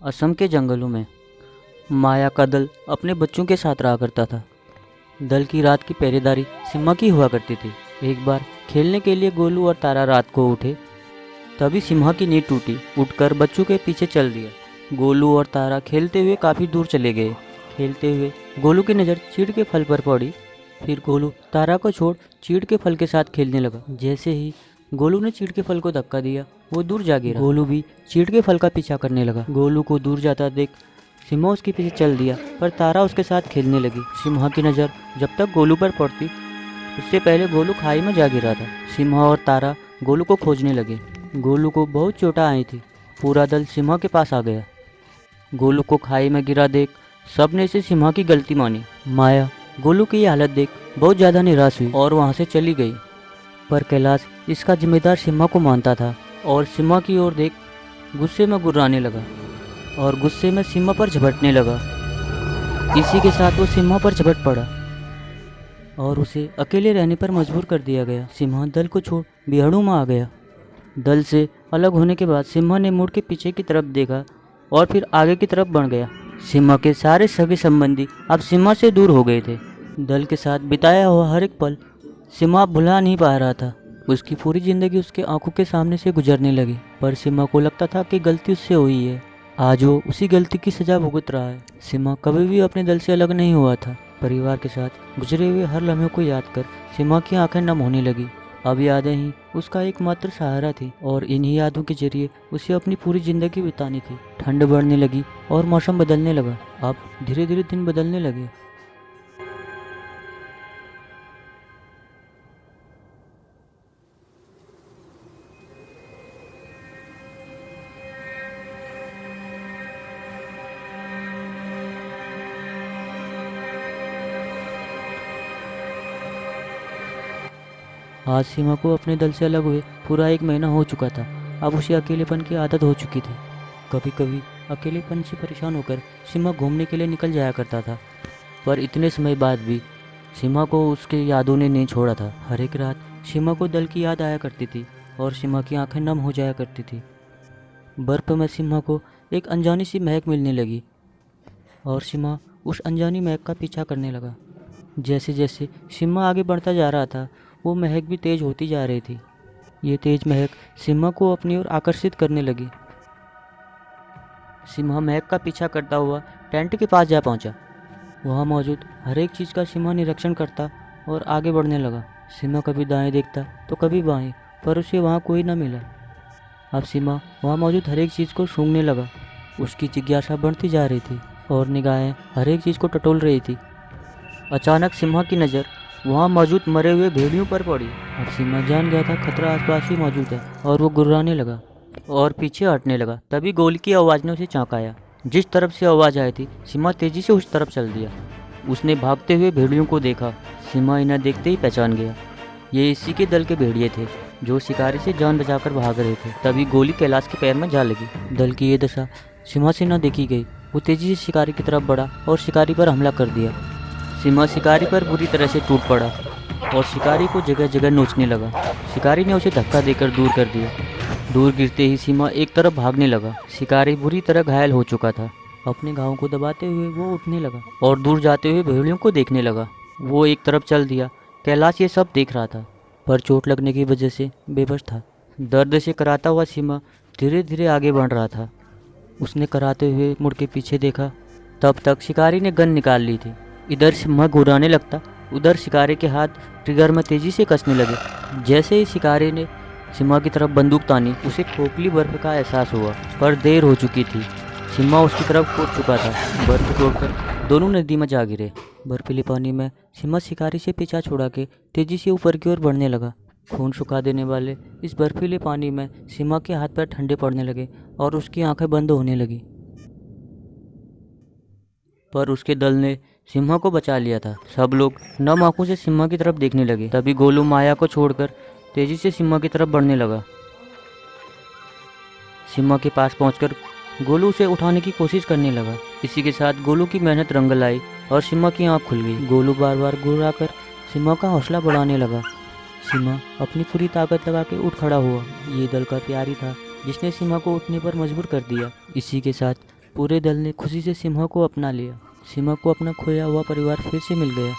असम के जंगलों में माया का दल अपने बच्चों के साथ रहा करता था। दल की रात की पहरेदारी सिम्हा की हुआ करती थी। एक बार खेलने के लिए गोलू और तारा रात को उठे, तभी सिम्हा की नींद टूटी। उठकर बच्चों के पीछे चल दिया। गोलू और तारा खेलते हुए काफ़ी दूर चले गए। खेलते हुए गोलू की नज़र चीड़ के फल पर पड़ी। फिर गोलू तारा को छोड़ चीड़ के फल के साथ खेलने लगा। जैसे ही गोलू ने चीड़ के फल को धक्का दिया, वो दूर जा गिरा। गोलू भी चीड़ के फल का पीछा करने लगा। गोलू को दूर जाता देख सिम्हा उसके पीछे चल दिया, पर तारा उसके साथ खेलने लगी। सिम्हा की नज़र जब तक गोलू पर पड़ती, उससे पहले गोलू खाई में जा गिरा था। सिम्हा और तारा गोलू को खोजने लगे। गोलू को बहुत चोटें आई थी। पूरा दल सिम्हा के पास आ गया। गोलू को खाई में गिरा देख सब ने इसे सिम्हा की गलती मानी। माया गोलू की हालत देख बहुत ज़्यादा निराश हुई और वहाँ से चली गई। पर कैलाश इसका जिम्मेदार सिम्हा को मानता था और सिम्हा की ओर देख गुस्से में गुर्राने लगा और गुस्से में सिम्हा पर झपटने लगा। इसी के साथ वो सिम्हा पर झपट पड़ा और उसे अकेले रहने पर मजबूर कर दिया गया। सिम्हा दल को छोड़ बिहड़ू में आ गया। दल से अलग होने के बाद सिम्हा ने मुड़ के पीछे की तरफ देखा और फिर आगे की तरफ बढ़ गया। सिम्हा के सारे सगे संबंधी अब सिम्हा से दूर हो गए थे। दल के साथ बिताया हुआ हर एक पल सिम्हा भुला नहीं पा रहा था। उसकी पूरी जिंदगी उसके आंखों के सामने से गुजरने लगी, पर सिम्हा को लगता था कि गलती उससे हुई है। आज वो उसी गलती की सजा भुगत रहा है। सिम्हा कभी भी अपने दल से अलग नहीं हुआ था। परिवार के साथ गुजरे हुए हर लम्हे को याद कर सिम्हा की आंखें नम होने लगी। अब यादें ही उसका एकमात्र सहारा थी और इन्हीं यादों के जरिए उसे अपनी पूरी जिंदगी बितानी थी। ठंड बढ़ने लगी और मौसम बदलने लगा। अब धीरे धीरे दिन बदलने लगे। आज सीमा को अपने दल से अलग हुए पूरा 1 महीना हो चुका था। अब उसे अकेलेपन की आदत हो चुकी थी। कभी कभी अकेलेपन से परेशान होकर सीमा घूमने के लिए निकल जाया करता था, पर इतने समय बाद भी सीमा को उसके यादों ने नहीं छोड़ा था। हर एक रात सीमा को दल की याद आया करती थी और सीमा की आंखें नम हो जाया करती थी। बर्फ़ में सीमा को एक अनजानी सी महक मिलने लगी और सीमा उस अनजानी महक का पीछा करने लगा। जैसे जैसे सीमा आगे बढ़ता जा रहा था, वो महक भी तेज होती जा रही थी। ये तेज महक सिम्हा को अपनी ओर आकर्षित करने लगी। सिम्हा महक का पीछा करता हुआ टेंट के पास जा पहुंचा। वहां मौजूद हर एक चीज़ का सिम्हा निरीक्षण करता और आगे बढ़ने लगा। सिम्हा कभी दाएं देखता तो कभी बाएं, पर उसे वहां कोई न मिला। अब सिम्हा वहां मौजूद हर एक चीज़ को सूंघने लगा। उसकी जिज्ञासा बढ़ती जा रही थी और निगाहें हर एक चीज़ को टटोल रही थी। अचानक सिम्हा की नज़र वहाँ मौजूद मरे हुए भेड़ियों पर पड़ी। अब सिम्हा जान गया था खतरा आसपास ही मौजूद है और वो गुर्राने लगा और पीछे हटने लगा। तभी गोली की आवाज़ ने उसे चौंकाया। जिस तरफ से आवाज़ आई थी, सिम्हा तेजी से उस तरफ चल दिया। उसने भागते हुए भेड़ियों को देखा। सिम्हा इन्हें देखते ही पहचान गया। ये इसी के दल के भेड़िए थे जो शिकारी से जान बचाकर भाग रहे थे। तभी गोली कैलाश के पैर में जा लगी। दल की ये दशा सिम्हा से न देखी गई। वो तेजी से शिकारी की तरफ बढ़ा और शिकारी पर हमला कर दिया। सिम्हा शिकारी पर बुरी तरह से टूट पड़ा और शिकारी को जगह जगह नोचने लगा। शिकारी ने उसे धक्का देकर दूर कर दिया। दूर गिरते ही सिम्हा एक तरफ भागने लगा। शिकारी बुरी तरह घायल हो चुका था। अपने घावों को दबाते हुए वो उठने लगा और दूर जाते हुए भेड़ियों को देखने लगा। वो एक तरफ चल दिया। कैलाश ये सब देख रहा था, पर चोट लगने की वजह से बेबस था। दर्द से कराता हुआ सिम्हा धीरे धीरे आगे बढ़ रहा था। उसने कराते हुए मुड़ के पीछे देखा। तब तक शिकारी ने गन निकाल ली थी। इधर सिम्हा गुर्राने लगता, उधर शिकारी के हाथ ट्रिगर में तेजी से कसने लगे। जैसे ही शिकारी ने सिम्हा की तरफ बंदूक तानी, उसे खोखली बर्फ का एहसास हुआ, पर देर हो चुकी थी। सिम्हा उसकी तरफ कूद चुका था। बर्फ तोड़कर दोनों नदी में जा गिरे। बर्फीले पानी में सिम्हा शिकारी से पीछा छुड़ा के तेजी से ऊपर की ओर बढ़ने लगा। खून सुखा देने वाले इस बर्फीले पानी में सिम्हा के हाथ पैर ठंडे पड़ने लगे और उसकी आंखें बंद होने लगी। पर उसके दल ने सिम्हा को बचा लिया था। सब लोग नम आंखों से सिम्हा की तरफ देखने लगे। तभी गोलू माया को छोड़कर तेजी से सिम्हा की तरफ बढ़ने लगा। सिम्हा के पास पहुंचकर गोलू उसे उठाने की कोशिश करने लगा। इसी के साथ गोलू की मेहनत रंग लाई और सिम्हा की आंख खुल गई। गोलू बार बार गुर्राकर सिम्हा का हौसला बढ़ाने लगा। सिम्हा अपनी पूरी ताकत लगा के उठ खड़ा हुआ। ये दल का प्यारी था जिसने सिम्हा को उठने पर मजबूर कर दिया। इसी के साथ पूरे दल ने खुशी से सिम्हा को अपना लिया। सिम्हा को अपना खोया हुआ परिवार फिर से मिल गया।